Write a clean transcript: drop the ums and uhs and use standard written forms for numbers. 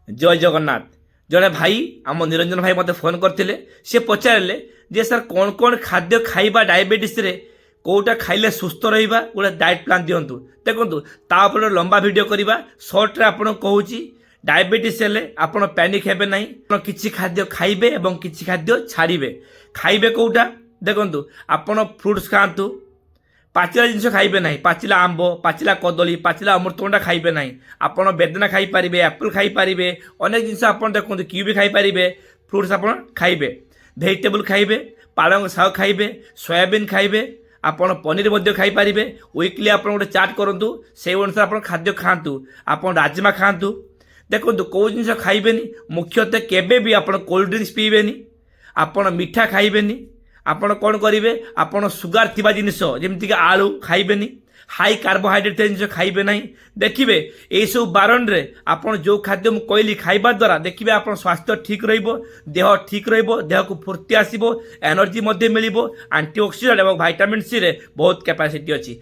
जय जगन्नाथ। जड़े भाई आम निरंजन भाई मत फोन करते सी पचारे जे सर कौन कौन खाद्य खाइबा डायबिटीज रे कौटा खाइले सुस्थ रहा गोटे डाएट प्लान दिंतु देखो तापर लंबा वीडियो करवा सर्ट्रे आपन कहूँ डायबिटीज हेले आपन पैनिक हेबे नहीं किछि खाद्य खाइबे एवं किछि खाद्य छाड़िबे खाइबे कौटा देखो आपन फ्रुट्स खातु पाचिला जिनस खाइबे नहीं पाचिला आंब पाचिला कदली पाचिला अमृतभंडा खाइबे नहीं आपन बेदना खाई पारिबे एप्पल खाई पारिबे अनेक जिनस आपन देखो किवी खाई पारिबे फ्रुट्स आपन खाइबे भेजिटेबल खाइबे पालंग शाग खाइबे सोयाबीन खाइबे आपन पनीर मध्य खाई पारिबे वीकली आपन गोटे चार्ट करंतु से अनुसार आपन खाद्य खातु आपन राजमा खातु देखो कौ जिनस खाइबेनी मुख्यतः केबे भी आपन कोल्ड ड्रिंक्स पीबेनी आपन मीठा खाइबेनी आपण कौन करेंगे आपण सुगार थिबा जिनिस जमीक आलू खाइबेनी हाई कार्बोहाइड्रेट जिन खाइबे नहीं देखिए यही सब बारण रे आपण जो खाद्य मुझे कहली खाइबा द्वारा देखिए आप स्वास्थ्य ठीक देह ठीक देह को फुर्ती आसो एनर्जी मिल आंटीऑक्सीडेंट और विटामिन सी रे बहुत कैपेसिटी अच्छी।